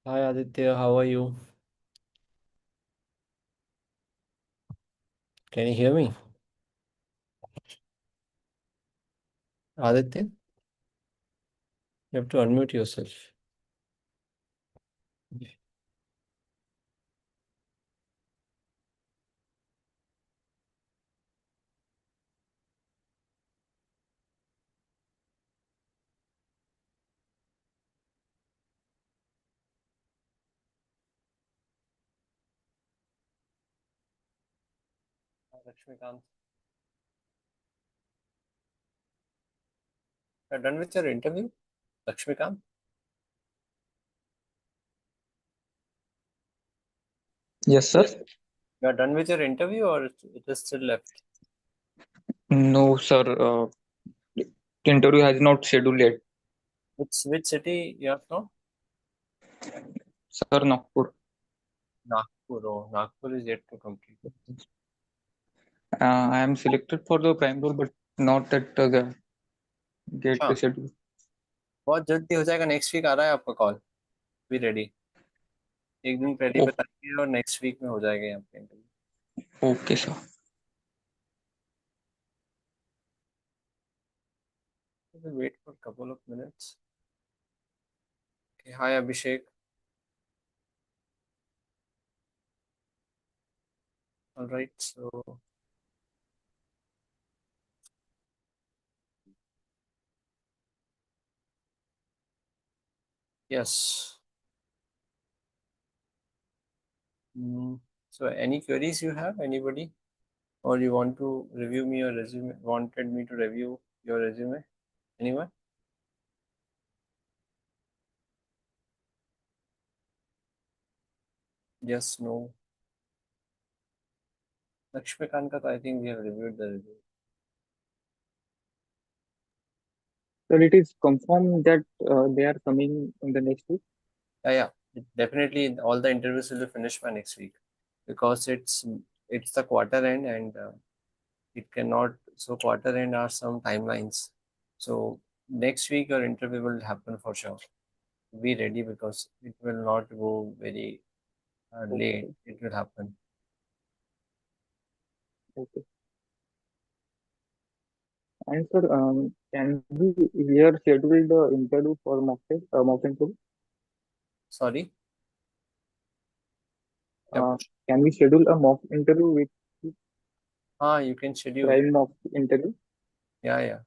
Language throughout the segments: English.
Hi Aditya, how are you? Can you hear me? Aditya, you have to unmute yourself. Lakshmikant, you're done with your interview? Lakshmikant, Yes, sir. you're done with your interview or it is still left? No, sir. The interview has not scheduled yet. Which city you're from? Sir, Nagpur. Nagpur. Oh, Nagpur is yet to complete. I am selected for the prime role, but not at the get अच्छा, the schedule. बहुत जल्दी हो जाएगा. Next week आ रहा है आपका call. Be ready. एक दिन पहले O- बताइए और नेक्स्ट वीक में हो जाएगा यहाँ पे interview. Okay, sir. We'll wait for a couple of minutes. Okay, hi Abhishek. All right, so yes. So any queries you have, anybody? Or you want to review me your resume, wanted me to review your resume? Anyone? Yes, no. Lakshmikant ka, I think we have reviewed the resume. Sir, it is confirmed that they are coming in the next week. Yeah. Definitely all the interviews will be finished by next week because it's the quarter end and it cannot, so quarter end are some timelines. So next week your interview will happen for sure. Be ready because it will not go very late. Okay. It will happen. Okay. And sir, can we here schedule the interview for mock interview? Sorry. Yep. Uh, can we schedule a mock interview with You can schedule. prime mock interview? Yeah.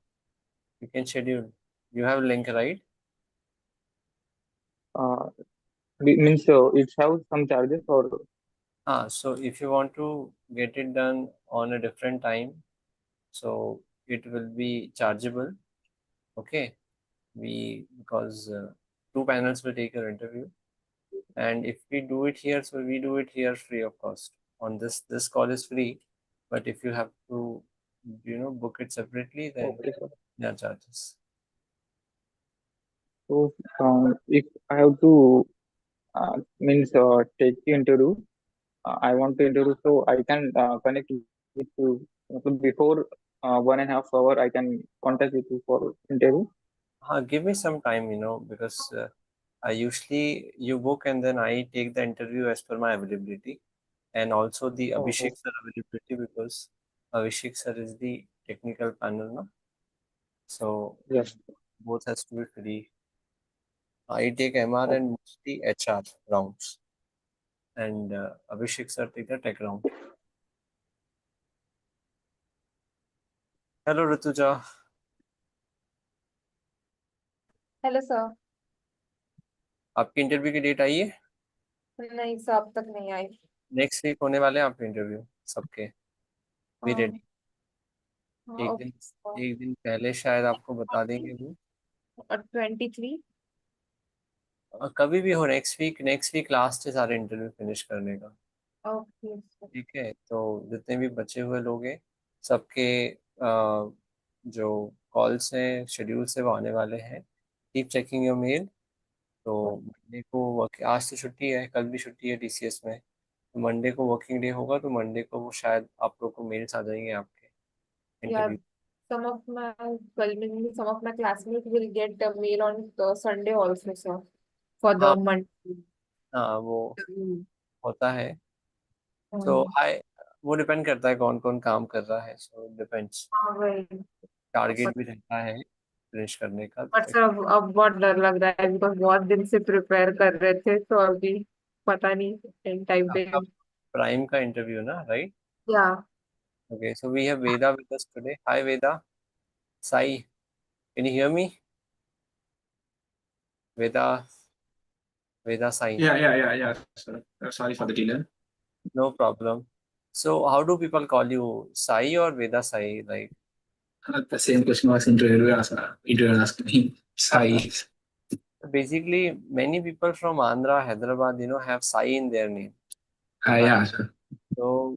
You can schedule. You have link, right? Uh, means it has some charges or So if you want to get it done on a different time, so it will be chargeable. Okay. Because two panels will take your interview, and if we do it here, so we do it here free of cost. On this call is free, but if you have to, book it separately, then okay, sir. there are charges. So, if I have to means take the interview, I want to interview, so I can connect with you. So before 1.5 hour, I can contact with you for interview. Give me some time, because I usually you book and then I take the interview as per my availability and also the Oh, Abhishek sir availability because Abhishek sir is the technical panel, no? So yes. both has to be free. I take MR Oh, and mostly HR rounds, and Abhishek sir take the tech round. Hello Rituja, hello sir. आपकी interview की date आई है? नहीं sir, अब तक नहीं आई. Next week होने वाले हैं आपके इंटरव्यू सबके. बी हाँ. रेडी. हाँ, एक दिन ओके सर. एक दिन पहले शायद आपको बता देंगे वो. और 23. कभी भी हो, नेक्स्ट वीक लास्ट है सारे इंटरव्यू फिनिश करने का. Okay sir. ठीक है, तो जितने भी बचे हुए लोग हैं सबके जो कॉल्स हैं शेड्यूल से वो आने वाले हैं. Keep checking your mail. तो मंडे को वर्क, आज तो छुट्टी है, कल भी छुट्टी है टीसीएस में, तो मंडे को वर्किंग डे होगा, तो मंडे को वो शायद आप लोग को मेल्स आ जाएंगे आपके Yeah, interview. some of my classmates will get a mail on the Sunday also, sir, for the हाँ month. हाँ वो हम्म, होता है। सो हाई, वो डिपेंड करता है कौन कौन काम कर रहा है, सो डिपेंड्स। हाँ वही। टारगेट भी रहता है फिनिश करने का। बट सर अब बहुत डर लग रहा है बिकॉज बहुत दिन से प्रिपेयर कर रहे थे तो अभी पता नहीं एंड टाइम पे। आपका प्राइम का इंटरव्यू ना, राइट? या Okay, so we have Veda with us today. Hi Veda. Sai, can you hear me? Veda, Veda Sai. Yeah. Sir. Sorry for the delay. No problem. So how do people call you, Sai or Veda Sai? Like, The same question was interviewer asked me. Sai. basically, many people from Andhra, Hyderabad, have Sai in their name. Yeah, sir. So,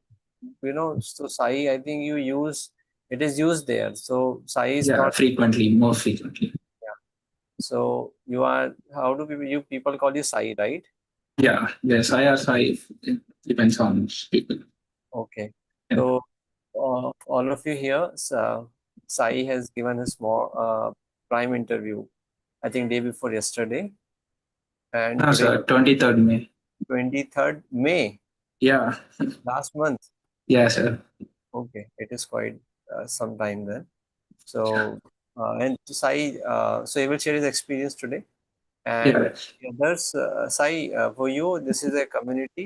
so Sai, I think it is used there. So Sai is Yeah, not, frequently, more frequently. yeah. So how do people call you Sai, right? Yeah, Sai or Sai. It depends on people. Okay. Yeah. So all of you here, Sai has given a small prime interview, I think day before yesterday, and No, today, sir, 23rd May. 23rd May, Yeah, last month. yeah, sir. Okay, it is quite some time then. So and Sai, so he will share his experience today. And Yeah, the others, Sai, for you, this is a community,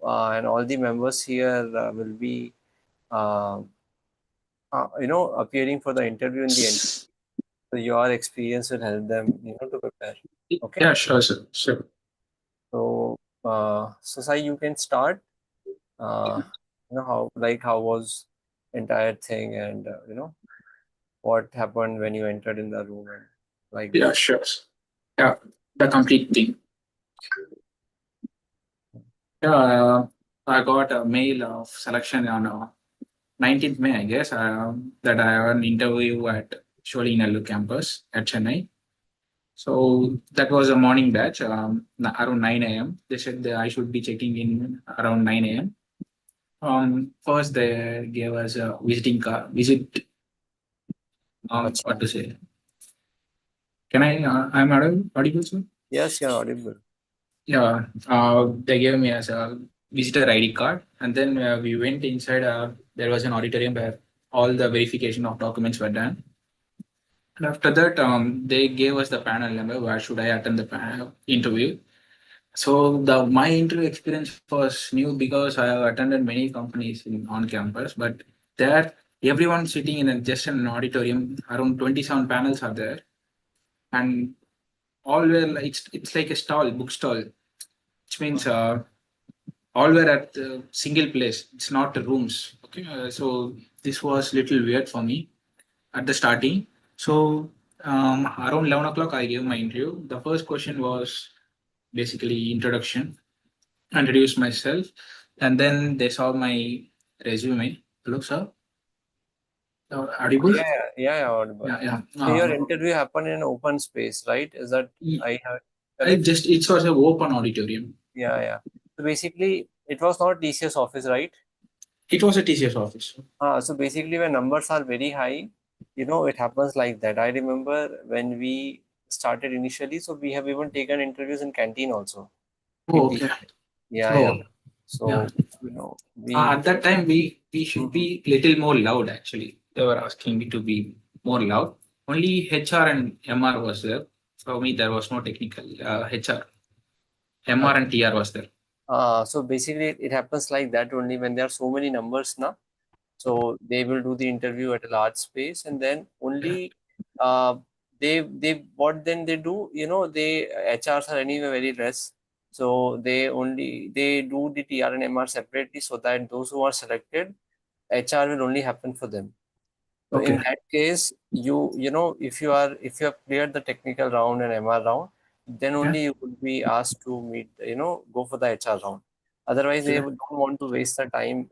and all the members here will be, uh, appearing for the interview in the end. So your experience will help them, to prepare. Okay. yeah, sure, sir. Sure. So Sai, you can start. Uh, how was entire thing, and what happened when you entered in the room, and like Yeah, that. sure. Yeah, the complete thing. Yeah, I got a mail of selection on 19th May, I guess, that I have an interview at Sholingallu campus at Chennai. So that was a morning batch, around 9 a.m. They said that I should be checking in around 9 a.m. First, they gave us a visiting card, what Acha. to say? Can I'm audible, sir? Yes, you're audible. Yeah, they gave me as a visitor ID card, and then we went inside. There was an auditorium where all the verification of documents were done. And after that, they gave us the panel number. Where should I attend the panel interview? So the my interview experience was new because I have attended many companies on campus, but there everyone sitting in just an auditorium. Around 27 panels are there, and all were like it's like a stall, book stall, which means all were at the single place. It's not rooms. Okay, so this was little weird for me at the starting. So around 11 o'clock, I gave my interview. The first question was basically introduction, introduced myself, and then they saw my resume. Hello, sir. Audible? Yeah, audible. Yeah, yeah. So your interview happened in open space, right? Is that I have correct? It was an open auditorium. Yeah. So basically, it was not TCS office, right? It was a TCS office. So basically, when numbers are very high, it happens like that. I remember when we started initially, so we have even taken interviews in canteen also. Oh, okay. Yeah. Oh, So, yeah. we. At that time, we should Mhm. be little more loud. Actually, they were asking me to be more loud. Only HR and MR was there. For me, there was no technical HR. MR and TR was there. So basically, it happens like that only when there are so many numbers now. So they will do the interview at a large space, and then Yeah. only they what then they do, they HRs are anyway very less, so they do the TR and MR separately, so that those who are selected, HR will only happen for them. So in Okay. that case, if you have cleared the technical round and MR round, then Yeah. only you would be asked to meet, go for the HR round. Otherwise, they Okay. don't want to waste the time,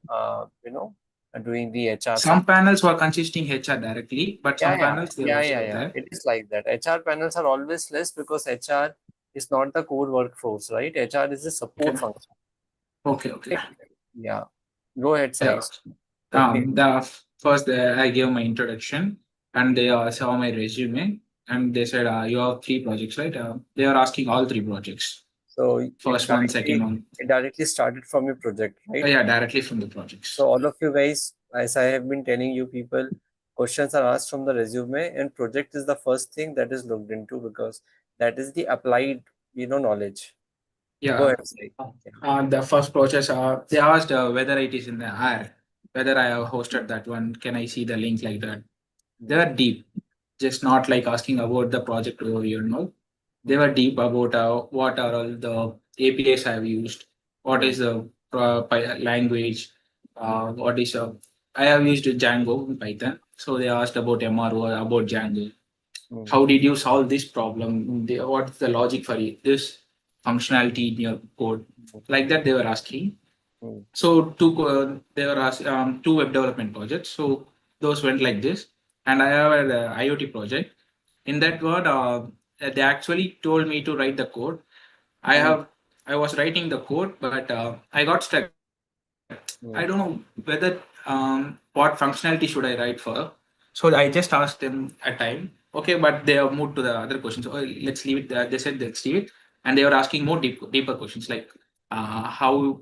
doing the HR Some side. panels were consisting HR directly, but some panels they was Yeah. there. It is like that. HR panels are always less because HR is not the core workforce, right? HR is a support Okay. function. Okay. Yeah. Go ahead, Yeah. Sai. Let me. The first I gave my introduction, and they saw my resume, and they said you have three projects, right? They are asking all three projects. So it First one, second one. it directly started from your project, right? Yeah, directly from the projects. So all of you guys, as I have been telling you people, questions are asked from the resume, and project is the first thing that is looked into because that is the applied, knowledge. Go Yeah. ahead, Sai. Yeah. The first process, they asked whether it is in the air, whether I have hosted that one. Can I see the link like that? They were deep, just not like asking about the project overview. No, they were deep about what are all the APIs I have used, what is the language, what is I have used Django in Python. So they asked about MRO, about Django. How did you solve this problem? What's the logic for it? This functionality in your code? Like that, they were asking. So they were two web development projects. So those went like this, and I have an IoT project. In that one, they actually told me to write the code. I was writing the code, but I got stuck. I don't know whether what functionality should I write for. So I just asked them a time. Okay, but they have moved to the other questions. Oh, let's leave it. They said let's leave it, and they were asking more deeper questions like how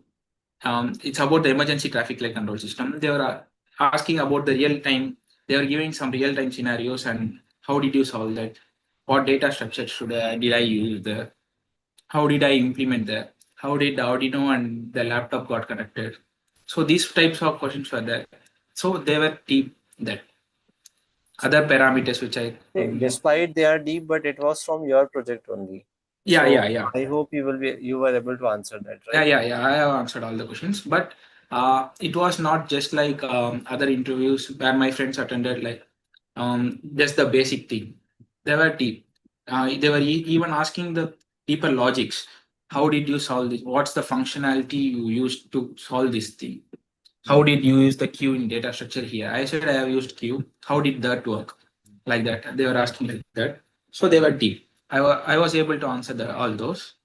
it's about the emergency traffic light control system. They were asking about the real time. They were giving some real time scenarios and how did you solve that? What data structure did I use there? How did I implement that? How did the Arduino and the laptop got connected? So these types of questions were there. So they were deep that other parameters which I Despite they are deep, but it was from your project only. yeah, So yeah, yeah. I hope you were able to answer that, Yeah, right? yeah, yeah. I have answered all the questions, but it was not just like other interviews where my friends attended, like just the basic thing. They were deep. They were even asking the deeper logics. How did you solve this? What's the functionality you used to solve this thing? How did you use the queue in data structure here? I said I have used queue. How did that work? Like that. They were asking like that. So they were deep. I was able to answer all those.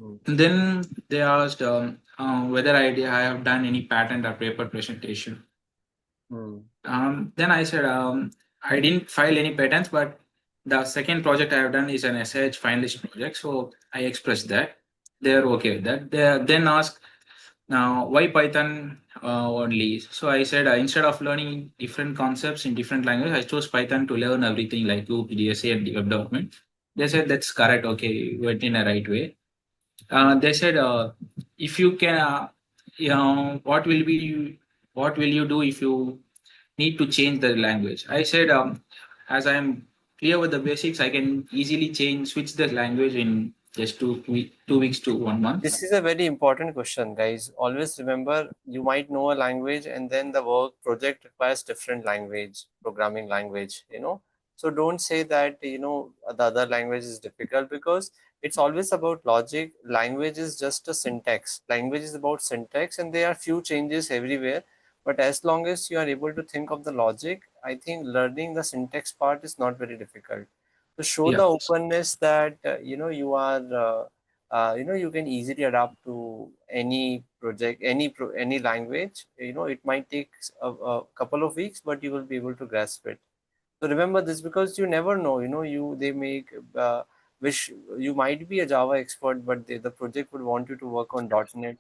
And then they asked whether I have done any patent or paper presentation. Then I said I didn't file any patents, but the second project I have done is an SH finalist project. So I expressed that. They are okay with that. They then asked now why Python only. So I said instead of learning different concepts in different languages, I chose Python to learn everything like loop, DSA, and web development. They said that's correct. Okay, you went in a right way. They said if you can what will you do if you need to change the language? I said as I'm clear with the basics, I can easily switch the language in just 2 weeks to 1 month. This is a very important question, guys. Always remember, you might know a language, and then the work project requires different language, programming language, So don't say that, the other language is difficult because it's always about logic. Language is just a syntax. Language is about syntax, and there are few changes everywhere. But as long as you are able to think of the logic, I think learning the syntax part is not very difficult. To show the Yeah. openness that, you are. You can easily adapt to any project, any language. It might take a couple of weeks, but you will be able to grasp it. So remember this because you never know. They make wish you might be a Java expert, but the project would want you to work on .NET,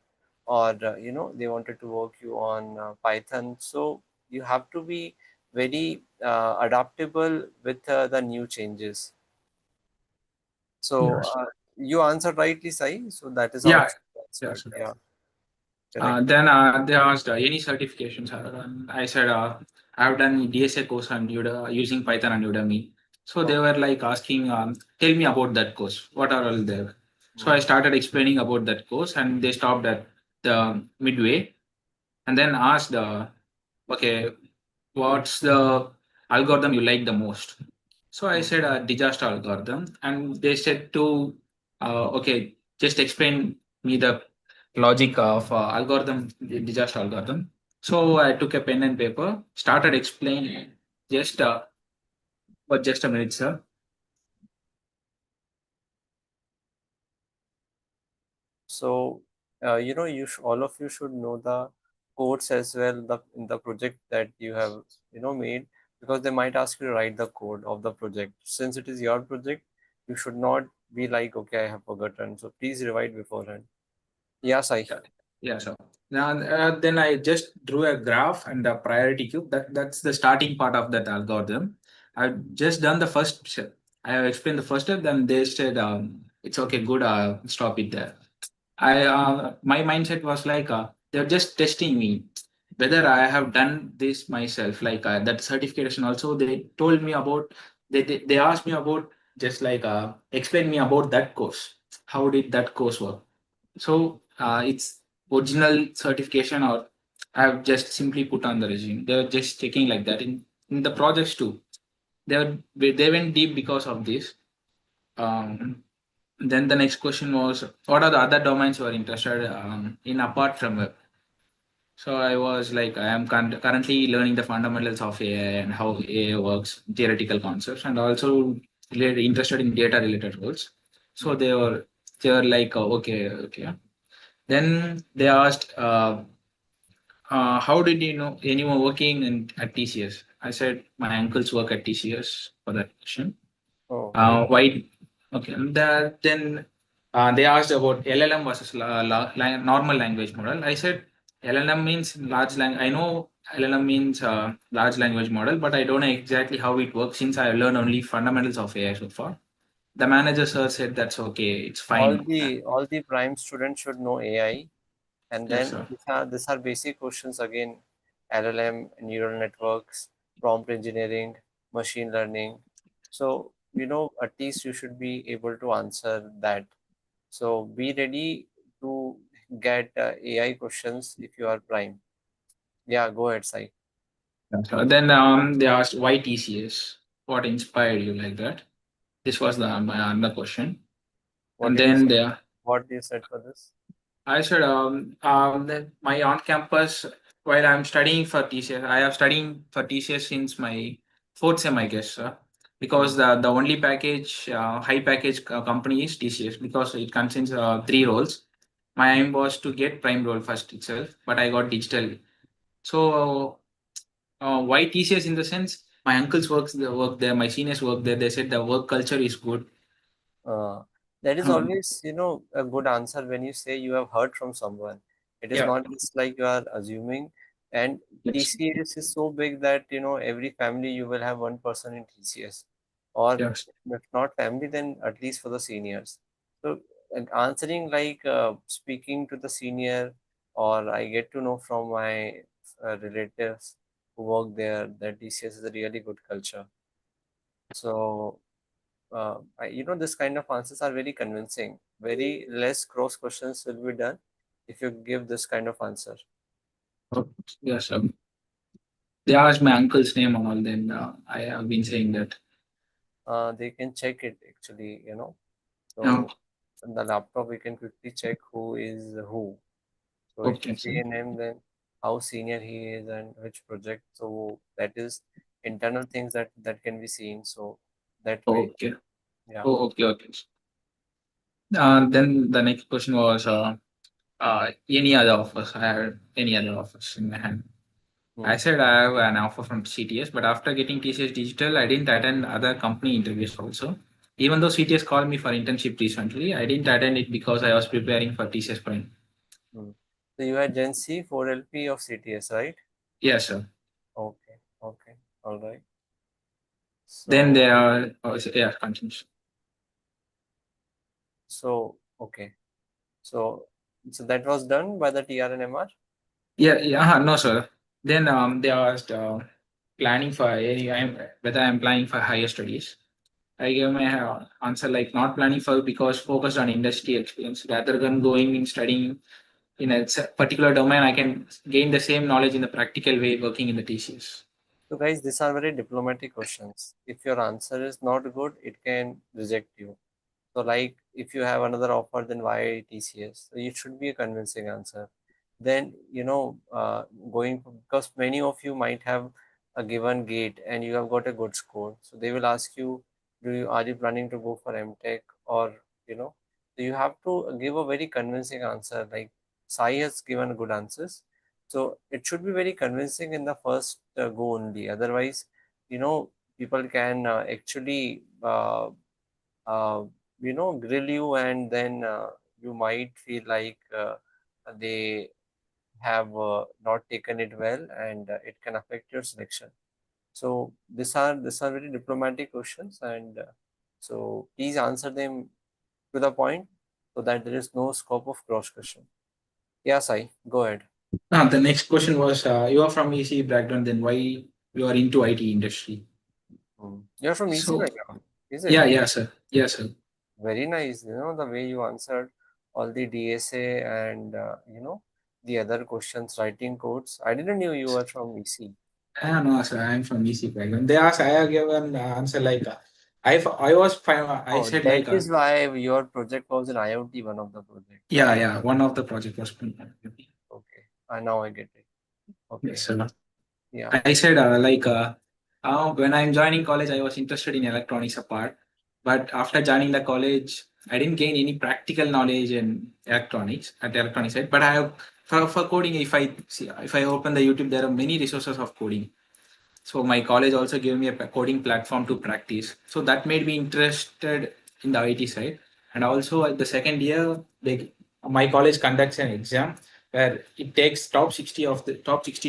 or they wanted to work you on Python. So you have to be very adaptable with the new changes. So Yes. you answered rightly, Sai. So that is how Yeah. it should be Yes. answered. Yeah, correct. Then they asked any certifications I have done. I said I've done DSA course on using Python and Udemy. So they were like asking, tell me about that course. What are all there? So I started explaining about that course, and they stopped at the midway, and then asked, okay, what's the algorithm you like the most? So I said a disaster algorithm, and they said to, okay, just explain me the logic of algorithm, disaster algorithm. So I took a pen and paper, started explaining. Just, but just a minute, sir. So all of you should know the codes as well, in the project that you have made, because they might ask you to write the code of the project. Since it is your project, you should not be like, okay, I have forgotten. So please revise beforehand. Yeah, Sai. Yeah, sure. Now, then I just drew a graph and a priority cube. That's the starting part of that algorithm. I've just done the first step. I have explained the first step. Then they said, "It's okay, good. Stop it there." My mindset was like, they're just testing me whether I have done this myself. Like that certification. Also, they told me about. They asked me about just like explain me about that course. How did that course work? So it's original certification or I've just simply put on the resume. They're just checking like that in the projects too. They went deep because of this. Um, then the next question was, what are the other domains you are interested in apart from web? So I was like, I am currently learning the fundamentals of AI and how AI works, theoretical concepts, and also interested in data related roles. So they were like, okay, okay. Then they asked, how did you know anyone working at TCS? I said my uncles work at TCS for that question. Oh, very good. Why? Okay. Then they asked about LLM versus normal language model. I said LLM means large language. I know LLM means large language model, but I don't know exactly how it works since I learned only fundamentals of AI so far. The manager sir said that's okay. It's All fine. the prime students should know AI, and Yes, then sir. these are basic questions again: LLM, neural networks, prompt engineering, machine learning. So at least you should be able to answer that. So be ready to get AI questions if you are prime. Yeah, go ahead, Sai. So then they asked why TCS? What inspired you like that? This was my another question. What And did you then say? they What you said for this? I said, that my on campus, while I'm studying for TCS, I have studying for TCS since my fourth sem, I guess, Hmm. because the only package, high package company is TCS because it contains three roles. My aim was to get prime role first itself, but I got digital. So, why TCS in the sense? My uncles work there, my seniors work there. They said the work culture is good. Uh, that is Um, always, a good answer when you say you have heard from someone. It is yeah. not just like you are assuming. And Yes. TCS is so big that, every family you will have one person in TCS. Or Yes. if not family, then at least for the seniors. So answering like speaking to the senior, or I get to know from my relatives who work there that TCS is a really good culture. So this kind of answers are very convincing. Very less cross questions will be done if you give this kind of answer. Yes. They asked my uncle's name and all. Then I have been saying that. They can check it actually, Uh, So on the laptop, we can quickly check who is who. So if you okay, see sir. a name, then how senior he is and which project. So that is internal things that can be seen. So that way, Okay. yeah. Oh, okay, okay. Then the next question was any other offers? I had any other offers in my hand. Hmm. I said I have an offer from CTS, but after getting TCS Digital, I didn't attend other company interviews also. Even though CTS called me for internship recently, I didn't attend it because I was preparing for TCS Prime. Hmm. So you had Gen C 4LP of CTS, right? Yes, sir. Okay, okay, all right. Then So there are, yeah, continues. okay. So that was done by the TRNMR. No, sir. Then they asked planning for whether I'm planning for higher studies. I gave my answer like not planning for because focused on industry experience rather than going and studying in a particular domain. I can gain the same knowledge in the practical way working in the TCS. So guys, these are very diplomatic questions. If your answer is not good, it can reject you. So like if you have another offer, then why TCS? So it should be a convincing answer. Then going because many of you might have a given gate and you have got a good score. So they will ask you, are you planning to go for MTech or so you have to give a very convincing answer. Like Sai has given good answers. So it should be very convincing in the first go only. Otherwise, people can actually grill you, and then you might feel like they have not taken it well, and it can affect your selection. So these are very diplomatic questions, and so please answer them to the point so that there is no scope of cross question. Yeah, Sai, go ahead. The next question was, you are from EC background, then why you are into IT industry? You're from EC So background, is it? yeah, sir. Yeah, sir. Very nice. The way you answered all the DSA and the other questions, writing codes. I didn't know you were from EC. No, sir. I'm from EC background. They asked, I have given answer like, I was fine. I Oh, said that like, is why your project was in IoT, one of the project. yeah. One of the project was. Okay, now I get it. Yes, Okay, sir. yeah. I said when I'm joining college, I was interested in electronics apart, but after joining the college, I didn't gain any practical knowledge in electronics at the electronics side. But I have for coding, if I open the YouTube, there are many resources of coding. So my college also gave me a coding platform to practice. So that made me interested in the IT side. And also at the second year, my college conducts an exam where it takes top 60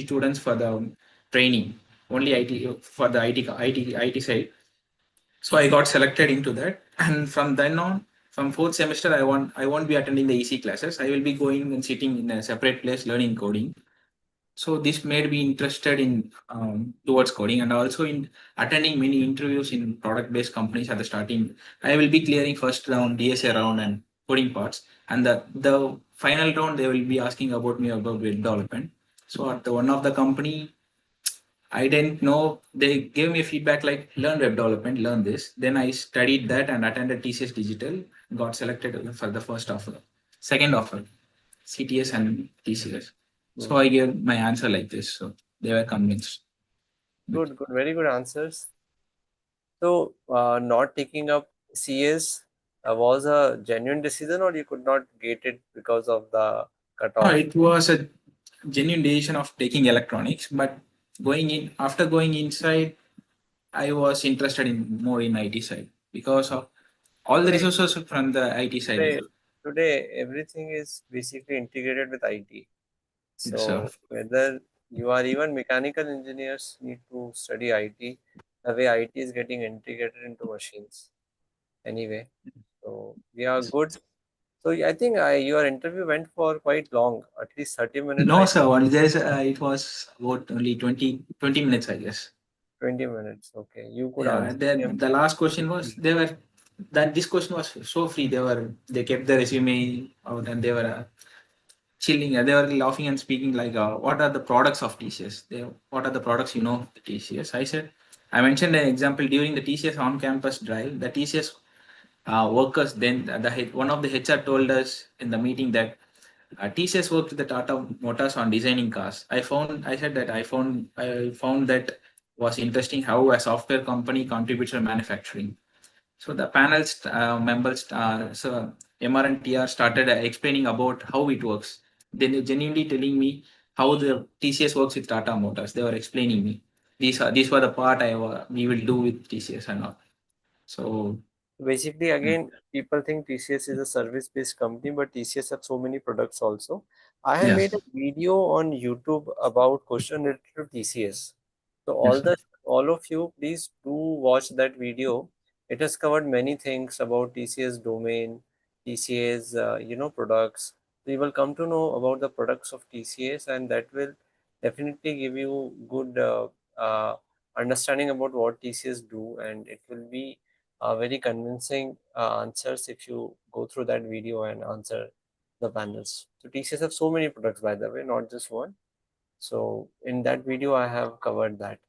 students for the training, only IT for the IT side. So I got selected into that, and from then on, from fourth semester, I won't be attending the EC classes. I will be going and sitting in a separate place learning coding. So this made me interested in towards coding, and also in attending many interviews in product based companies at the starting. I will be clearing first round, DSA round, and coding parts, and the final round they will be asking about me about web development. So at the one of the company, I didn't know, they gave me feedback like learn web development, learn this. Then I studied that and attended TCS Digital, got selected for the first offer, second offer, CTS and TCS. So Hmm. I gave my answer like this. So they were convinced. Good, good, very good answers. So, not taking up CS was a genuine decision, or you could not get it because of the cutoff? It was a genuine decision of taking electronics, but going in after going inside, I was interested in more in IT side because of all the Today, resources from the IT side. today, today, everything is basically integrated with IT. So So, whether you are even mechanical engineers need to study IT, the way IT is getting integrated into machines. Anyway, so we are good. So, I think your interview went for quite long, at least 30 minutes, no, I sir. It was about only 20 minutes, I guess. 20 minutes. Okay, you could Yeah. answer Then them. the last question was this question was so free. They kept the resume out and they were chilling. They were laughing and speaking like, what are the products of TCS? What are the products of the TCS? I mentioned an example during the TCS on-campus drive. The TCS workers, then one of the HR told us in the meeting that TCS worked with the Tata Motors on designing cars. I found that was interesting how a software company contributes to manufacturing. So the panel's members, so MR and TR started explaining about how it works. They genuinely telling me how the TCS works with Tata Motors. They were explaining me. These were the part we will do with TCS and all. So Basically, again, people think TCS is a service-based company, but TCS have so many products also. I have yeah, made a video on YouTube about question related to TCS. So yes, all of you, please do watch that video. It has covered many things about TCS domain, TCS, products. So you will come to know about the products of TCS, and that will definitely give you good understanding about what TCS do, and it will be very convincing answers if you go through that video and answer the panels. So TCS have so many products, by the way, not just one. So in that video, I have covered that.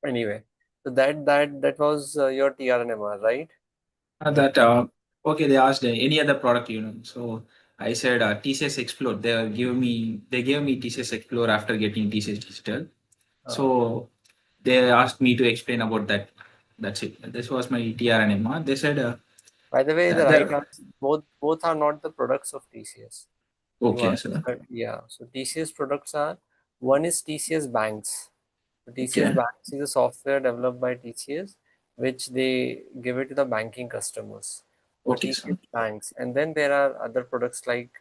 Anyway, so that was your TRNMR, right? that okay. They asked any other product, So I said TCS Explore. They gave me TCS Explore after getting TCS Digital. Uh, So they asked me to explain about that. That's it. This was my TR and MR. They said by the way, the right there. answer, both are not the products of TCS. You Okay, sir. answered, yeah. So TCS products are, one is TCS Banks. So TCS Okay. Banks is a software developed by TCS, which they give it to the banking customers. Okay, sir. TCS banks, and then there are other products like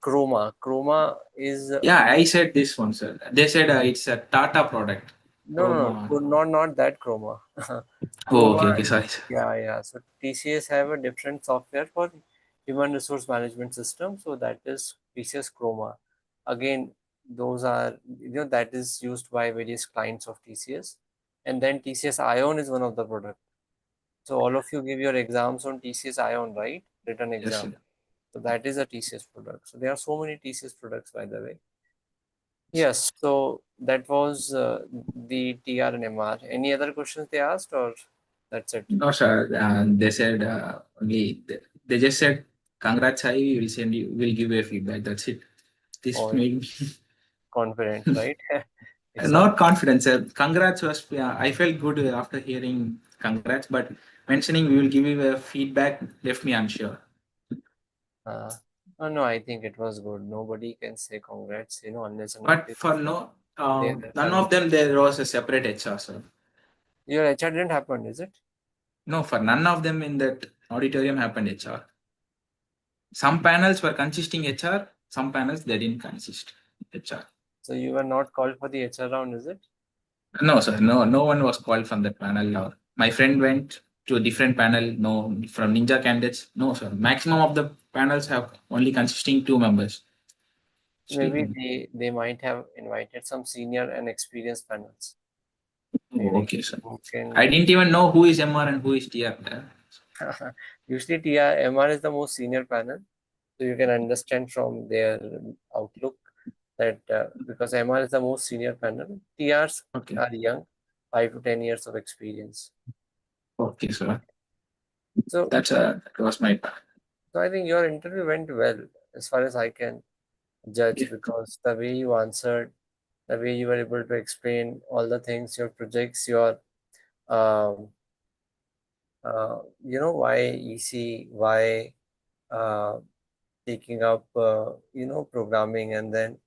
Chroma. Chroma is Yeah, I said this one, sir. They said it's a Tata product. not that Chroma. Oh, Chroma, okay, okay, sorry, sir. yeah. So TCS have a different software for human resource management system. So that is TCS Chroma. Again, those are that is used by various clients of TCS, and then TCS Ion is one of the product. So all of you give your exams on TCS Ion, right? Written Yes, exam. sir. So that is a TCS product. So there are so many TCS products, by the way. Yes. So that was the TR and MR. Any other questions they asked, or that's it? No, sir. They said only they just said congrats, I will send you, will give you a feedback. That's it. This Or made me confident, right? It's all not confident, sir. Congrats was, yeah, I felt good after hearing congrats, but mentioning we will give you a feedback left me unsure. uh, oh no, I think it was good. Nobody can say congrats, unless and But until for no, they are none coming. of them there was a separate HR, sir. Your HR didn't happen, is it? No, for none of them in that auditorium happened HR. Some panels were consisting HR, some panels they didn't consist HR. So you were not called for the HR round, is it? No, sir. No one was called from that panel. Or my friend went to a different panel. No, from Ninja candidates. No, sir. Maximum of the panels have only consisting 2 members Maybe speaking. they might have invited some senior and experienced panels. Oh, Maybe okay, sir. who I can. didn't even know who is MR and who is TR there. Usually MR is the most senior panel, so you can understand from their outlook that because MR is the most senior panel, TRs Okay. are young, 5 to 10 years of experience. Okay, sir. So, That was my so I think your interview went well as far as I can judge because the way you answered, the way you were able to explain all the things, your projects, your um, why EC, why uh, taking up programming, and then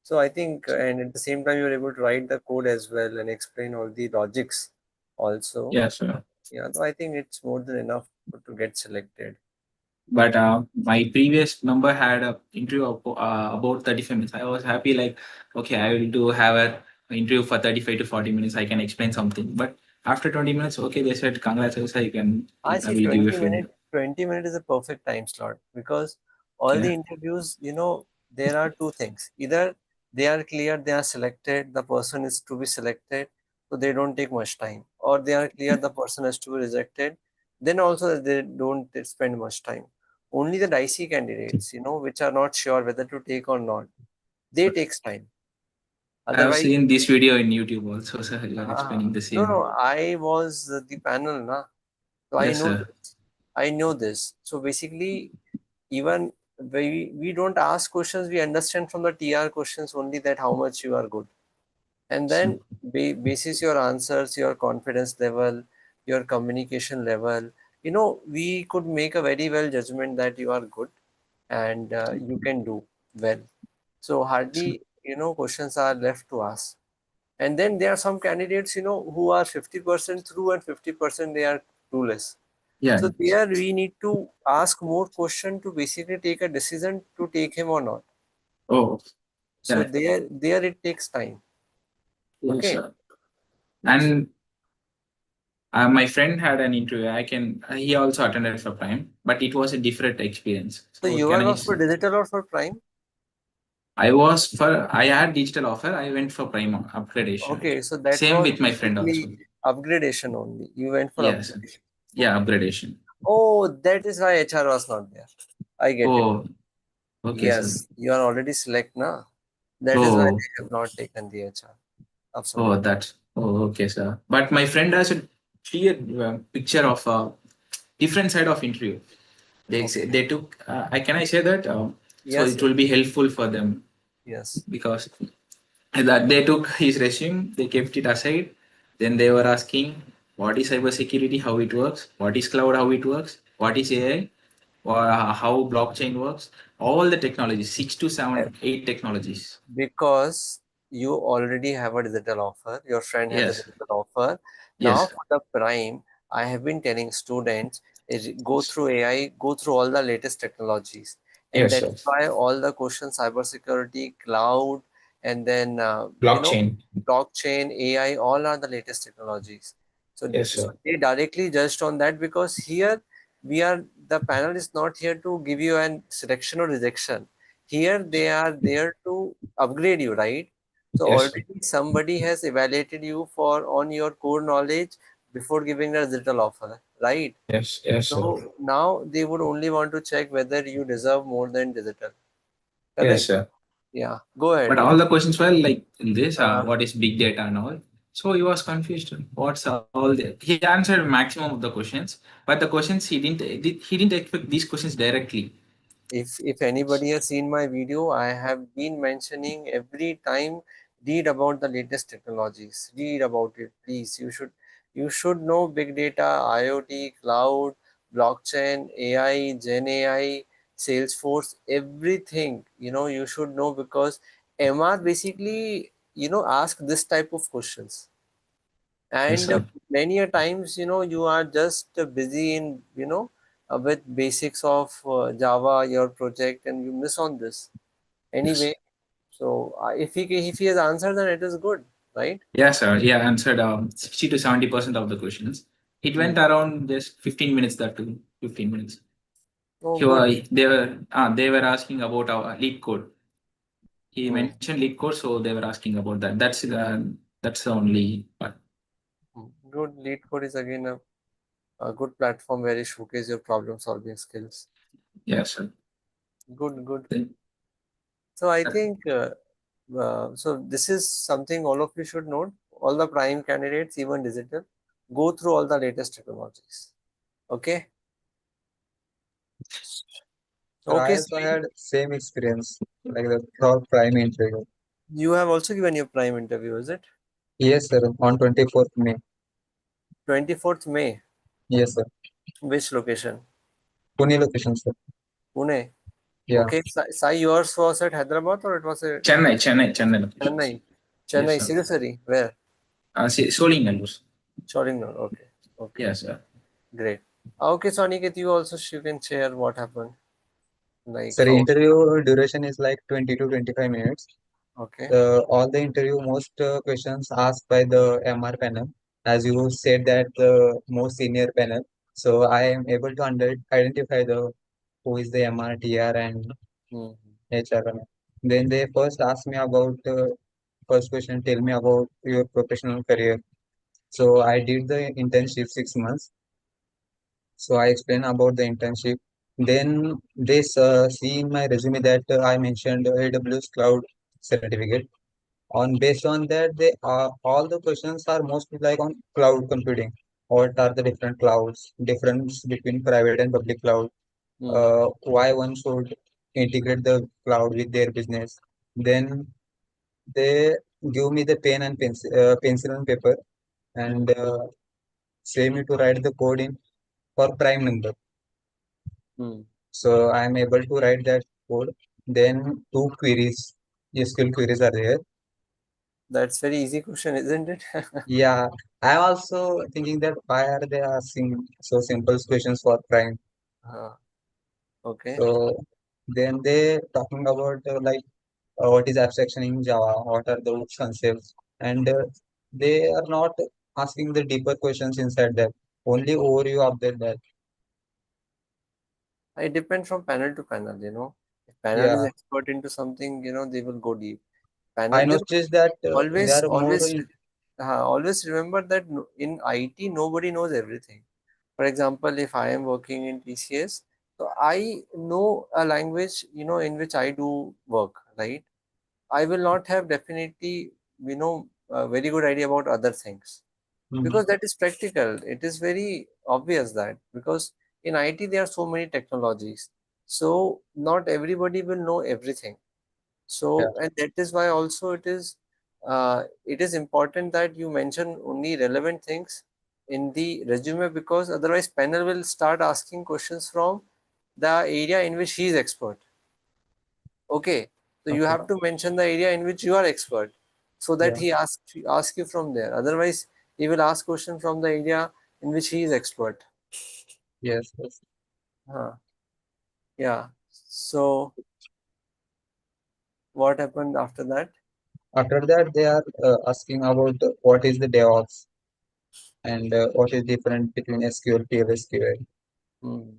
so I think and at the same time you're able to write the code as well and explain all the logics also. yes, sir. Yeah, so I think it's more than enough to get selected. But my previous member had a interview about 35 minutes. I was happy, like, okay, I will do have a interview for 35 to 40 minutes. I can explain something. But after 20 minutes, okay, they said, congratulations, you can, I I see will give you 20 feedback. minutes. 20 minutes is a perfect time slot because all the Okay. interviews, there are two things. Either they are clear, they are selected, the person is to be selected, so they don't take much time, or they are clear, the person has to be rejected, then also they don't spend much time. Only the dicey candidates, which are not sure whether to take or not, they takes time. I have Otherwise, seen this video in YouTube also, sir. You are explaining the no, same. I was the panel, na. So I Yes, know sir. this. I know this. So basically, even we don't ask questions, we understand from the TR questions only that how much you are good. And then basis your answers, your confidence level, your communication level, we could make a very well judgment that you are good and you can do well. So hardly, questions are left to us. And then there are some candidates, who are 50% through and 50% they are clueless. Yeah. So there we need to ask more question to basically take a decision to take him or not. Oh, So yeah. there it takes time. Yes, Okay. sir. Yes. And my friend had an interview. He also attended for Prime, but it was a different experience. So So you can are I? was for digital or for prime? I had digital offer. I went for Prime upgradation. Okay, so that Same was with my friend also. basically upgradation only. You went for Yes. upgradation. Yeah, upgradation. Oh, that is why HR was not there. I get it. Oh, okay, sir. Yes, you are already select na. That is why Oh, they have not taken the HR. oh, Absolutely. that's okay, sir. But my friend has a clear picture of a different side of interview. Okay. They took. Can I say that? So Yes, it yes, will be helpful for them yes. because that they took his resume, they kept it aside. Then they were asking what is cybersecurity, how it works, what is cloud, how it works, what is AI, or how blockchain works. All the technologies, 6 to 7, 8 technologies. Because you already have a digital offer, your friend has a Yes, digital offer. Now yes, for the prime, I have been telling students go through AI, go through all the latest technologies. And Yes, that's sir. why all the questions, cybersecurity, cloud, and then, blockchain, AI, all are the latest technologies. So, Yes, so sir. they directly judged on that, because here the panel is not here to give you an selection or rejection. Here they are there to upgrade you, right? So Yes, sir. already somebody has evaluated you for on your core knowledge before giving a digital offer, right? Yes, yes, sir. So now they would only want to check whether you deserve more than digital. Yes, Correct? sir. Yeah. Go ahead. But all the questions were like in this, Uh, what is big data and all. So he was confused. What's all the? He answered maximum of the questions, but the questions he didn't expect these questions directly. if anybody has seen my video, I have been mentioning every time, read about the latest technologies. Read about it, please. You should know big data, IoT, cloud, blockchain, AI, Gen AI, Salesforce, everything. You should know, because MR basically ask this type of questions. Yes, And sir. many a times you are just busy in with basics of Java, your project, and you miss on this Yes. anyway. So if he has answered, then it is good, right? Yes, sir. He answered 60 to 70% of the questions. It Hmm. went around just 15 minutes. That too, 15 minutes. Oh, good. They were asking about our lead code. He Hmm. mentioned lead code, so they were asking about that. That's the only part. Good. Lead code is again a good platform where you showcase your problem solving skills. Yes, sir. Good, good. Then- So I think so this is something all of you should note. All the prime candidates, even digital, go through all the latest technologies. Okay. Sir, I Okay, also Sai. had same experience like the third prime interview. You have also given your prime interview, is it? Yes, sir, on 24th May. 24th May. Yes, sir. Which location? Pune location, sir. Pune. Yeah. Okay, Sai, yours was at Hyderabad or it was at Chennai locations. Chennai? Yes, Chennai, sir. Sirisari. Where? Solingalur. Shoringanur. Okay. Okay. Yes, sir. Great. Okay, so Aniket, you can share what happened. Like Sir, how? interview duration is like 20 to 25 minutes. Okay. All the interview, most questions asked by the MR panel, as you said that the most senior panel. So I am able to identify the who is the MR, TR, and Hmm. HR panel. Then they first asked me about first question, tell me about your professional career. So I did the internship 6 months. So I explained about the internship. Then they see in my resume that I mentioned AWS Cloud certificate. On based on that, they all the questions are mostly like on cloud computing. What are the different clouds? Difference between private and public cloud. Hmm. Why one should integrate the cloud with their business. Then they give me the pencil and paper, Hmm. and say me to write the code in for prime number. Hmm. So I am able to write that code. Then two queries, SQL queries are there. That's very easy question, isn't it? Yeah, I'm also thinking that why are they asking so simple questions for prime? uh, okay. So then they talking about what is abstraction in Java, what are those concepts, and they are not asking the deeper questions inside that. Only overview of that. It depends from panel to panel. If panel is Yeah, expert into something, they will go deep. Panel, I noticed that they always, are more always, in. always remember that in IT, nobody knows everything. For example, if I am working in TCS, so I know a language, in which I do work, right? I will not have definitely, a very good idea about other things, Hmm, because that is practical. It is very obvious that, because in IT there are so many technologies, so not everybody will know everything. yeah, So, and that is why also it is important that you mention only relevant things in the resume, because otherwise panel will start asking questions from the area in which he is expert. Okay, so you okay, have to mention the area in which you are expert, so that yeah, he ask you from there. Otherwise, he will ask question from the area in which he is expert. Yes, yes. Huh. Yeah. So what happened after that? After that, they are asking about what is the DevOps and what is different between SQL, PLSQL. Hmm.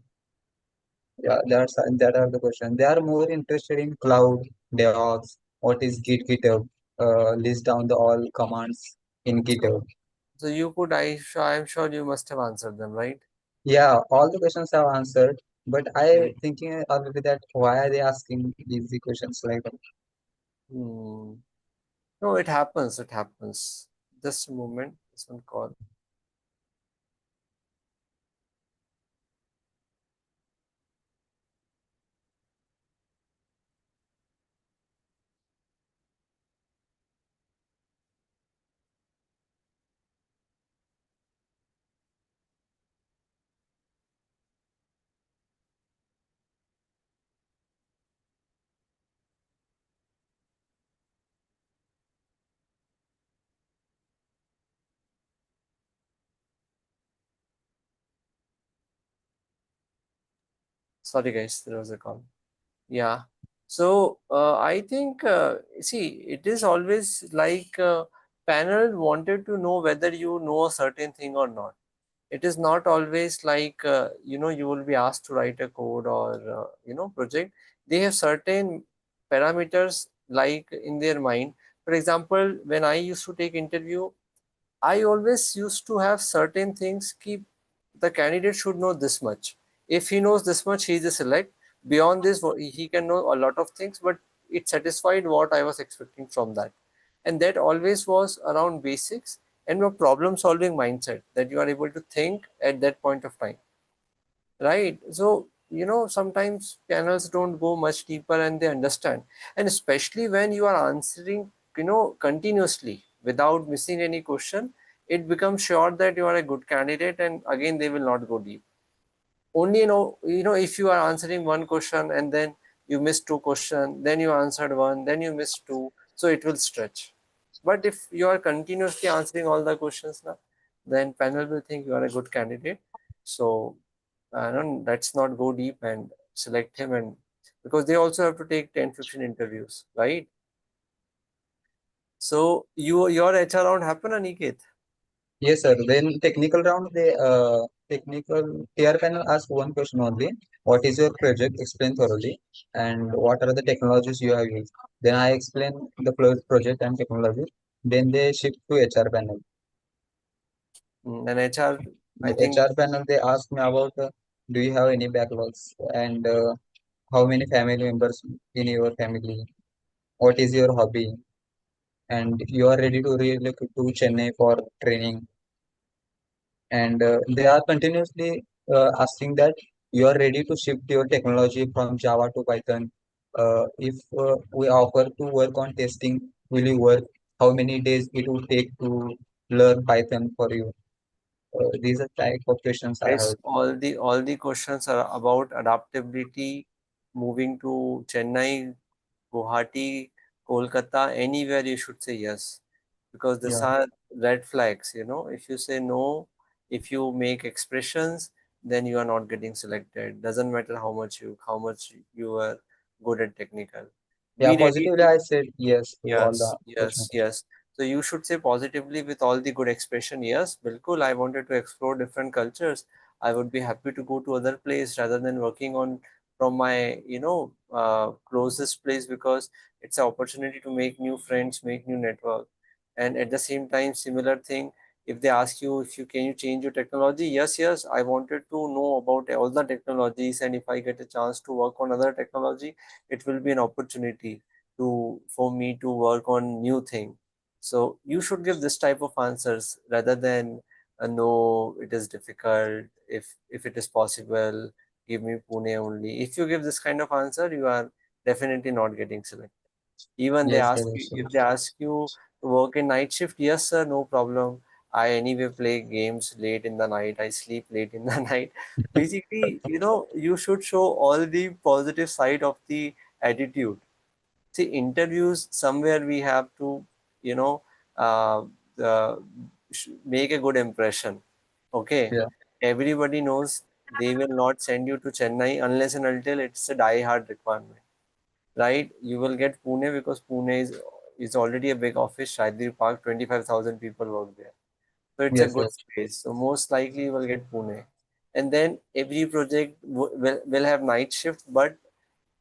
Yeah, that are the questions. They are more interested in cloud, DevOps, what is GitHub, list down the all commands in So, GitHub. so you could, I'm sure you must have answered them, right? Yeah, all the questions have answered, but I Hmm. thinking already that why are they asking easy questions like that? Hmm. No, it happens. It happens. Just a moment. This one call. Sorry, guys, there was a call. Yeah. So I think, see, it is always like panel wanted to know whether you know a certain thing or not. It is not always like, you will be asked to write a code or, project. They have certain parameters like in their mind. For example, when I used to take interview, I always used to have certain things. Keep the candidate should know this much. If he knows this much, he is a select. Beyond this, he can know a lot of things, but it satisfied what I was expecting from that. And that always was around basics and a problem solving mindset that you are able to think at that point of time. Right. So, sometimes panels don't go much deeper and they understand. And especially when you are answering, continuously without missing any question, it becomes sure that you are a good candidate and again they will not go deep. Only, if you are answering one question and then you miss two question, then you answered one, then you missed two, so it will stretch. But if you are continuously answering all the questions now, then panel will think you are a good candidate. So no, let's not go deep and select him, and because they also have to take 10-15 interviews, right? So your HR round happen, Aniket? Yes, sir. Then technical round, they technical TR panel ask one question only. What is your project? Explain thoroughly. And what are the technologies you have used? Then I explain the project and technology. Then they shift to HR panel. And HR, I The think. HR panel, they ask me about do you have any backlogs and how many family members in your family? What is your hobby? And you are ready to relocate to Chennai for training. And they are continuously asking that you are ready to shift your technology from Java to Python. If we offer to work on testing, will you work? How many days it will take to learn Python for you? These are type of questions I Yes, have. all the questions are about adaptability, moving to Chennai, Guwahati, Kolkata, anywhere you should say yes, because these Yeah, are red flags. If you say no, if you make expressions, then you are not getting selected. Doesn't matter how much you are good at technical. yeah. Be ready Positively, to. I said yes to all Yes, the yes, questions. yes. So you should say positively with all the good expression. Yes, Bilkul, I wanted to explore different cultures. I would be happy to go to other place rather than working on from my, closest place, because it's an opportunity to make new friends, make new network. And at the same time, similar thing, if they ask you if you can you change your technology, yes, yes, I wanted to know about all the technologies, and if I get a chance to work on other technology, it will be an opportunity for me to work on new thing. So you should give this type of answers rather than no, it is difficult. If it is possible, give me Pune only. If you give this kind of answer, you are definitely not getting selected. Even Yes, yes, if yes. they ask you to work in night shift, yes sir, no problem. I anyway play games late in the night. I sleep late in the night. Basically, you should show all the positive side of the attitude. See, interviews somewhere we have to, you know, uh, make a good impression. Okay, Yeah, everybody knows they will not send you to Chennai unless and until it's a die-hard requirement, right? You will get Pune because Pune is already a big office. Shahidri Park, 25,000 people work there. So it's a Yes, good yes. space. So most likely you will get Pune. And then every project will have night shift, but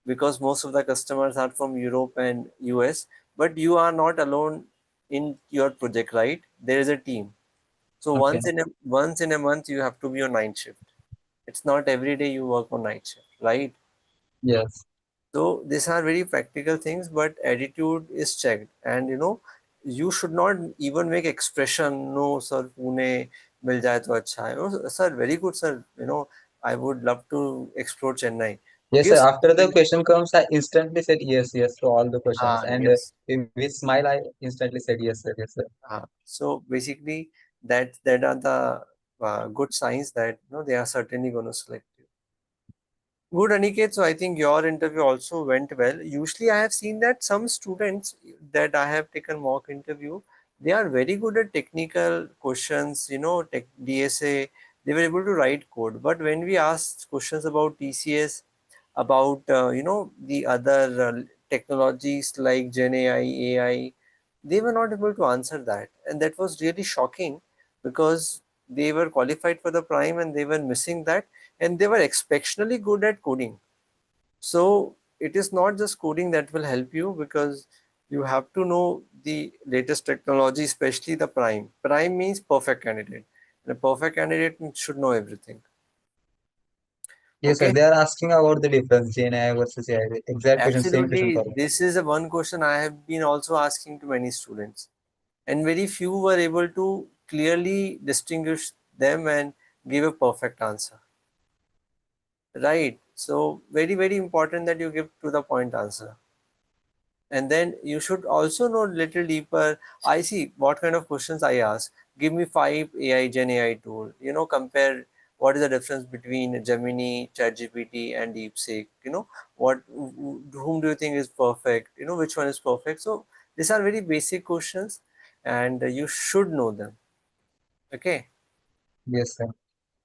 because most of the customers are from Europe and US, but you are not alone in your project, right? There is a team. So Okay. once in a month you have to be on night shift. It's not every day you work on night shift, right? Yes. So these are very practical things, but attitude is checked. And you should not even make expression, no, sir, Pune mil jaye to acha hai. Oh, sir, very good, sir. I would love to explore Chennai. Yes, Give sir. After the something. question comes, I instantly said yes, yes to all the questions. Ah, And yes. with smile, I instantly said yes, sir, yes, sir. So basically, that are the good signs that they are certainly going to select you. Good, Aniket. So I think your interview also went well. Usually, I have seen that some students that I have taken mock interview, they are very good at technical questions, DSA, they were able to write code. But when we asked questions about TCS, about the other technologies like Gen AI, they were not able to answer that, and that was really shocking because they were qualified for the prime and they were missing that, and they were exceptionally good at coding. So it is not just coding that will help you, because you have to know the latest technology, especially the prime. Prime means perfect candidate, and a perfect candidate should know everything. Yes, sir. Okay. They are asking about the difference GNI versus AI. Exact question, same question Absolutely, for me. this is a one question I have been also asking to many students, and very few were able to clearly distinguish them and give a perfect answer. Right. So very, very important that you give to the point answer. And then you should also know little deeper. I see what kind of questions I ask. Give me five AI Gen AI tool. Compare what is the difference between Gemini, ChatGPT, and DeepSeek. Whom do you think is perfect? Which one is perfect? So these are very basic questions, and you should know them. Okay. Yes, sir.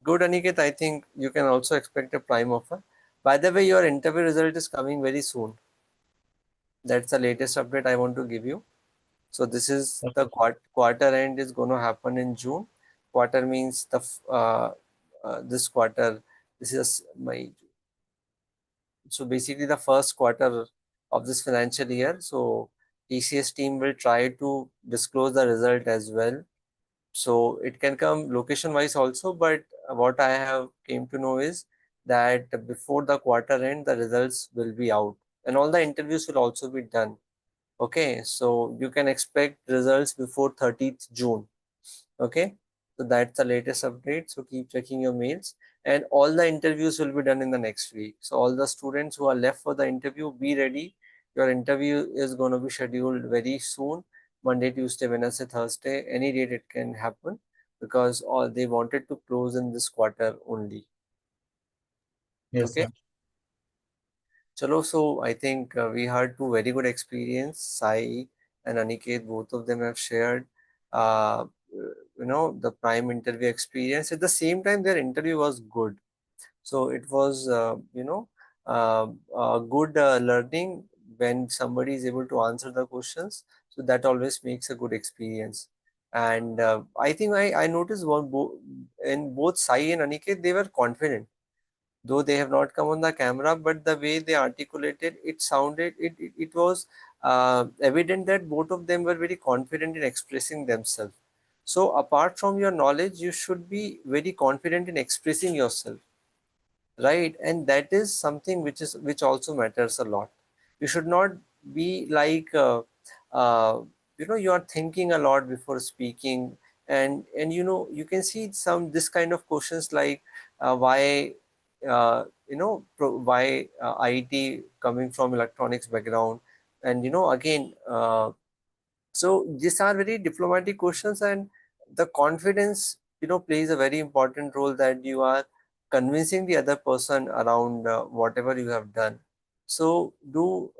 Good, Aniket. I think you can also expect a prime offer. By the way, your interview result is coming very soon. That's the latest update I want to give you. So this is the Okay. quarter end is going to happen in June. Quarter means this quarter. This is my so basically the first quarter of this financial year. So TCS team will try to disclose the result as well. So it can come location wise also, but what I have came to know is that before the quarter end, the results will be out and all the interviews will also be done. Okay, so you can expect results before 30th June. Okay, so that's the latest update. So keep checking your mails, and all the interviews will be done in the next week. So all the students who are left for the interview, be ready. Your interview is going to be scheduled very soon. Monday, Tuesday, Wednesday, Thursday, any date it can happen, because all they wanted to close in this quarter only. Yes, Okay. sir. Chalo, so I think we had two very good experience. Sai and Aniket, both of them have shared, the prime interview experience. At the same time, their interview was good. So it was, good learning when somebody is able to answer the questions. So that always makes a good experience. And I think I noticed in both Sai and Aniket, they were confident, though they have not come on the camera, but the way they articulated it sounded it was evident that both of them were very confident in expressing themselves. So apart from your knowledge, you should be very confident in expressing yourself, right? And that is something which also matters a lot. You should not be like uh, you are thinking a lot before speaking, and you can see some this kind of questions like why why IT coming from electronics background, and again so these are very diplomatic questions, and the confidence plays a very important role, that you are convincing the other person around whatever you have done. So do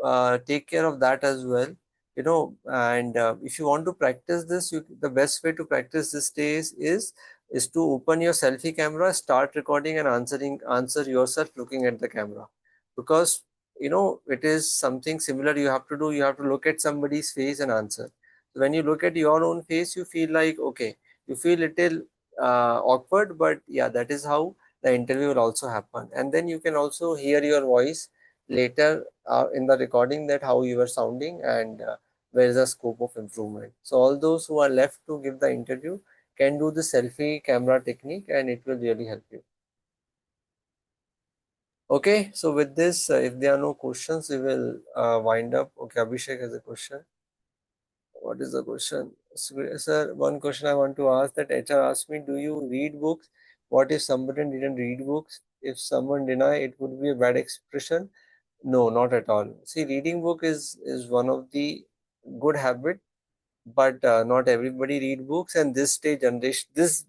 take care of that as well. And if you want to practice this, the best way to practice these days is is to open your selfie camera, start recording and answer yourself looking at the camera. Because it is something similar you have to do. You have to look at somebody's face and answer. So when you look at your own face, you feel like, okay, you feel little awkward, but yeah, that is how the interview will also happen. And then you can also hear your voice later in the recording, that how you were sounding and where is the scope of improvement. So all those who are left to give the interview can do the selfie camera technique, and it will really help you. Okay, so with this, if there are no questions, we will wind up. Okay, Abhishek has a question. What is the question? Sir, one question I want to ask, that HR asked me, do you read books? What if somebody didn't read books? If someone deny, it would be a bad expression. No, not at all. See, reading book is one of the good habit, but not everybody read books, and this stage generation, this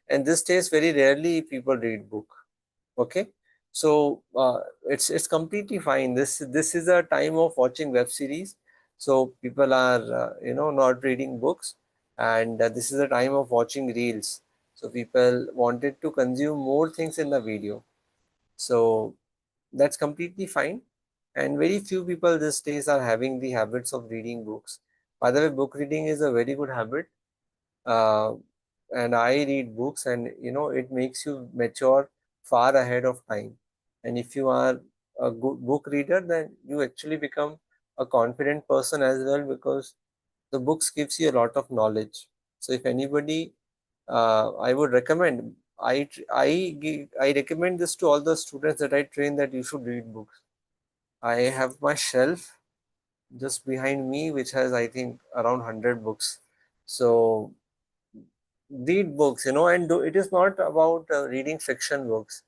and this stage very rarely people read book. Okay, so it's completely fine. This is a time of watching web series, so people are not reading books, and this is a time of watching reels. So people wanted to consume more things in the video. So that's completely fine. And very few people these days are having the habits of reading books. By the way, book reading is a very good habit. Uh, and I read books, and it makes you mature far ahead of time. And if you are a good book reader, then you actually become a confident person as well, because the books gives you a lot of knowledge. So if anybody, I would recommend, I recommend this to all the students that I train, that you should read books. I have my shelf just behind me, which has, I think, around 100 books. So read books, and it is not about reading fiction books.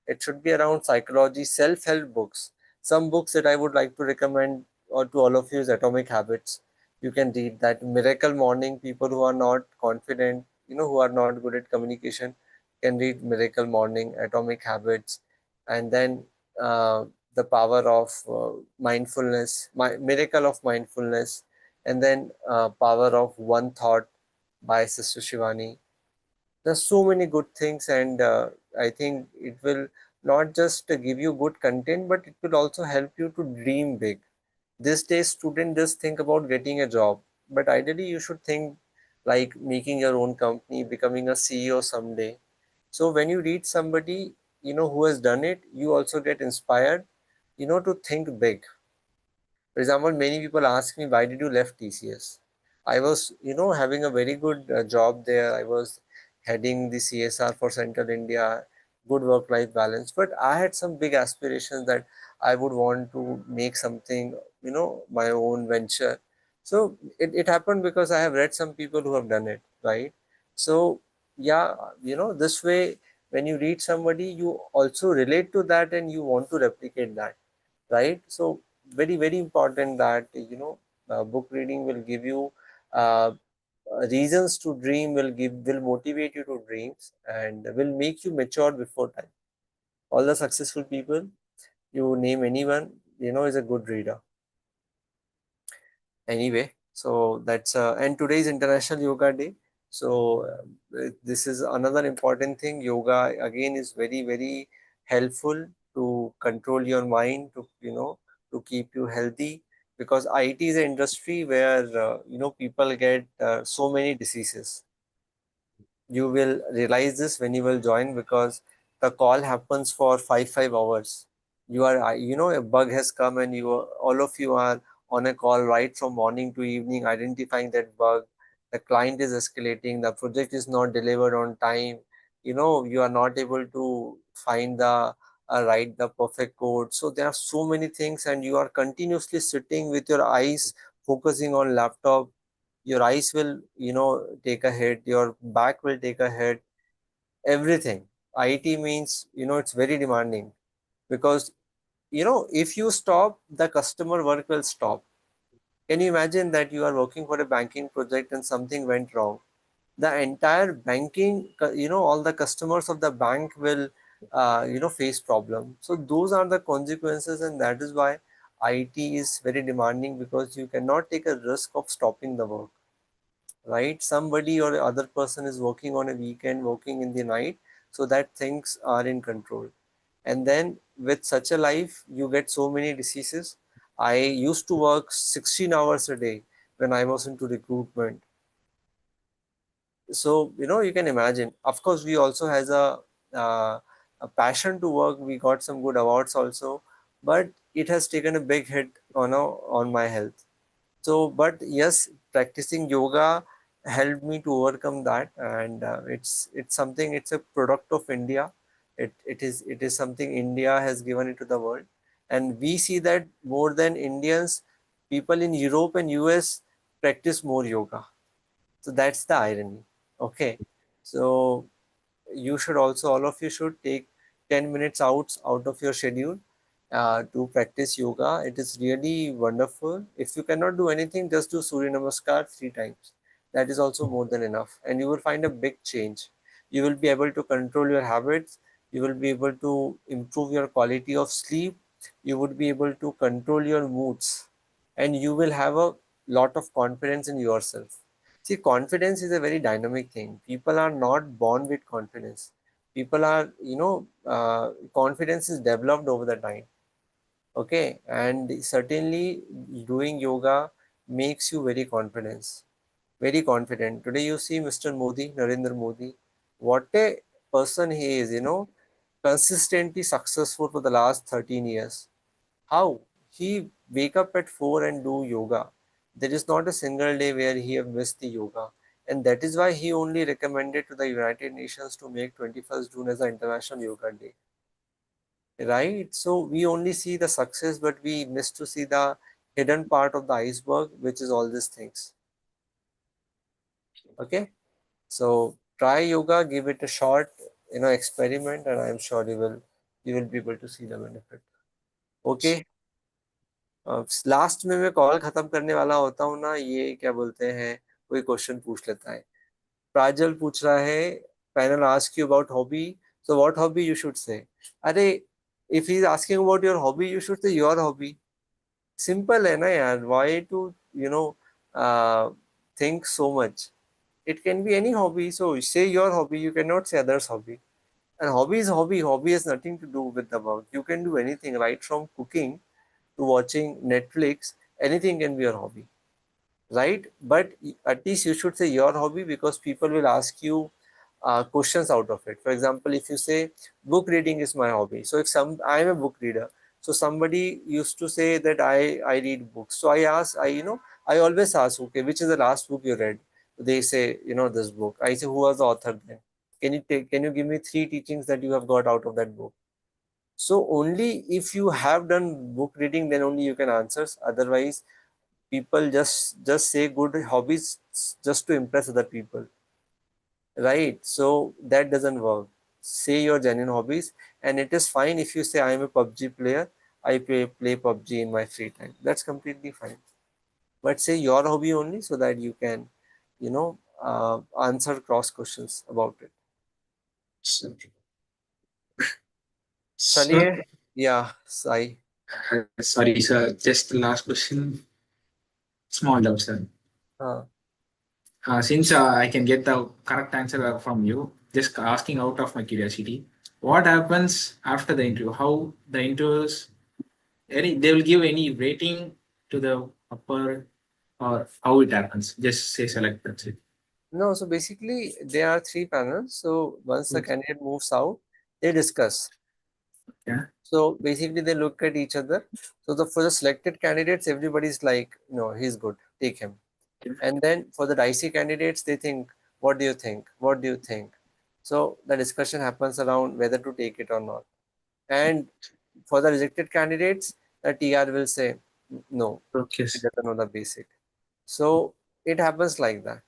It should be around psychology, self-help books. Some books that I would like to recommend or to all of you is Atomic Habits. You can read that. Miracle Morning. People who are not confident, who are not good at communication, can read Miracle Morning, Atomic Habits, and then uh, the power of mindfulness, miracle of mindfulness, and then power of one thought by Sister Shivani. There's so many good things, and I think it will not just give you good content, but it will also help you to dream big. These days, students just think about getting a job, but ideally, you should think like making your own company, becoming a CEO someday. So when you read somebody, who has done it, you also get inspired, to think big. For example, many people ask me, why did you left TCS? I was, having a very good job there. I was heading the CSR for Central India, good work-life balance. But I had some big aspirations that I would want to make something, my own venture. So it happened because I have read some people who have done it, right? So yeah, this way, when you read somebody, you also relate to that and you want to replicate that, right? So very, very important that book reading will give you uh, reasons to dream, will motivate you to dreams, and will make you mature before time. All the successful people, you name anyone, is a good reader. Anyway, so that's and today is International Yoga Day. So this is another important thing. Yoga again is very, very helpful to control your mind, to to keep you healthy, because IT is an industry where people get so many diseases. You will realize this when you will join, because the call happens for 5 hours. You are a bug has come, and all of you are on a call right from morning to evening identifying that bug. The client is escalating, the project is not delivered on time, you are not able to find the write the perfect code. So there are so many things, and you are continuously sitting with your eyes focusing on laptop. Your eyes will take a hit, your back will take a hit, everything. IT means it's very demanding, because if you stop, the customer work will stop. Can you imagine that you are working for a banking project and something went wrong? The entire banking, all the customers of the bank will face problem. So those are the consequences, and that is why IT is very demanding, because you cannot take a risk of stopping the work. right? Somebody or other person is working on a weekend, working in the night, so that things are in control. And then with such a life, you get so many diseases. I used to work 16 hours a day when I was into recruitment. So, you can imagine. Of course, we also has a passion to work. We got some good awards also, but it has taken a big hit on my health. So, but yes, practicing yoga helped me to overcome that, and it's something. It's a product of India. It is something India has given it to the world, and we see that more than Indians, people in Europe and US practice more yoga. So that's the irony. Okay, so you should also, all of you should take 10 minutes out of your schedule to practice yoga. It is really wonderful. If you cannot do anything, just do Surya Namaskar 3 times. That is also more than enough, and you will find a big change. You will be able to control your habits. You will be able to improve your quality of sleep. You would be able to control your moods, and you will have a lot of confidence in yourself. See, confidence is a very dynamic thing. People are not born with confidence. People are, confidence is developed over the time. Okay, and certainly doing yoga makes you very confident. Today you see Mr. Modi, Narendra Modi, what a person he is, consistently successful for the last 13 years. How? He wake up at 4 and do yoga. There is not a single day where he have missed the yoga. And that is why he only recommended to the United Nations to make 21st June as the International Yoga Day. Right? So we only see the success, but we miss to see the hidden part of the iceberg, which is all these things. Okay? So try yoga, give it a shot, experiment, and I'm sure you will be able to see the benefit. Okay. Last में मैं call खत्म करने वाला होता हूँ ना, ये क्या बोलते हैं, कोई क्वेश्चन पूछ लेता है. प्राजल पूछ रहा है, panel ask you about hobby, so what hobby you should say. अरे, if he is asking about your hobby, you should say your hobby. Simple है ना यार, why to you no think so much. It can be any hobby, so say your hobby, you can not say others hobby. And hobby is hobby. Hobby has nothing to do with the work. You can do anything, right from cooking to watching Netflix. Anything can be your hobby, right? But at least you should say your hobby, because people will ask you questions out of it. For example, if you say book reading is my hobby, so if I am a book reader, so somebody used to say that I read books. So I always ask, okay, which is the last book you read? They say, this book. I say, who was the author then? Can you give me 3 teachings that you have got out of that book? So only if you have done book reading, then only you can answer. Otherwise, people just say good hobbies just to impress other people, right? So that doesn't work. Say your genuine hobbies, and it is fine if you say I am a PUBG player. I play PUBG in my free time. That's completely fine. But say your hobby only, so that you can, answer cross questions about it. Sir, Chaliye, yeah, Sai. sorry, sir. Just the last question. Small doubt, sir. Uh, Since I can get the correct answer from you, just asking out of my curiosity, what happens after the interview? How the interviews? They will give any rating to the upper, or how it happens? Just say select, that's it. no, so basically there are 3 panels. So once the candidate moves out, they discuss. Yeah. So basically they look at each other. So for the selected candidates, everybody's like, no, he's good, take him. And then for the dicey candidates, they think, what do you think? What do you think? So the discussion happens around whether to take it or not. And for the rejected candidates, the TR will say, no, Okay. he doesn't know the basic. So it happens like that.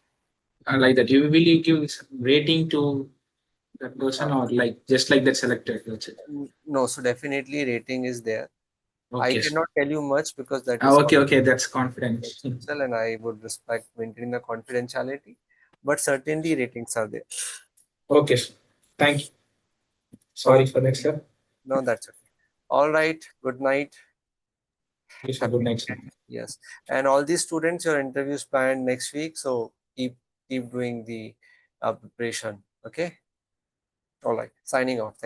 Like that. Will you give rating to that person, or like just like that selected? That's it. No, so definitely rating is there. I Okay. cannot tell you much because that is Okay. That's confident. confidential, and I would respect maintaining the confidentiality. But certainly ratings are there. Okay. Thank you. Oh, Sorry for that, sir. no, that's okay. All right. Good night. Yes, sir. Happy Good night, sir. weekend. Yes. And all these students, your interviews planned next week. So keep keep doing the preparation. Okay. All right. Signing off. Thank you.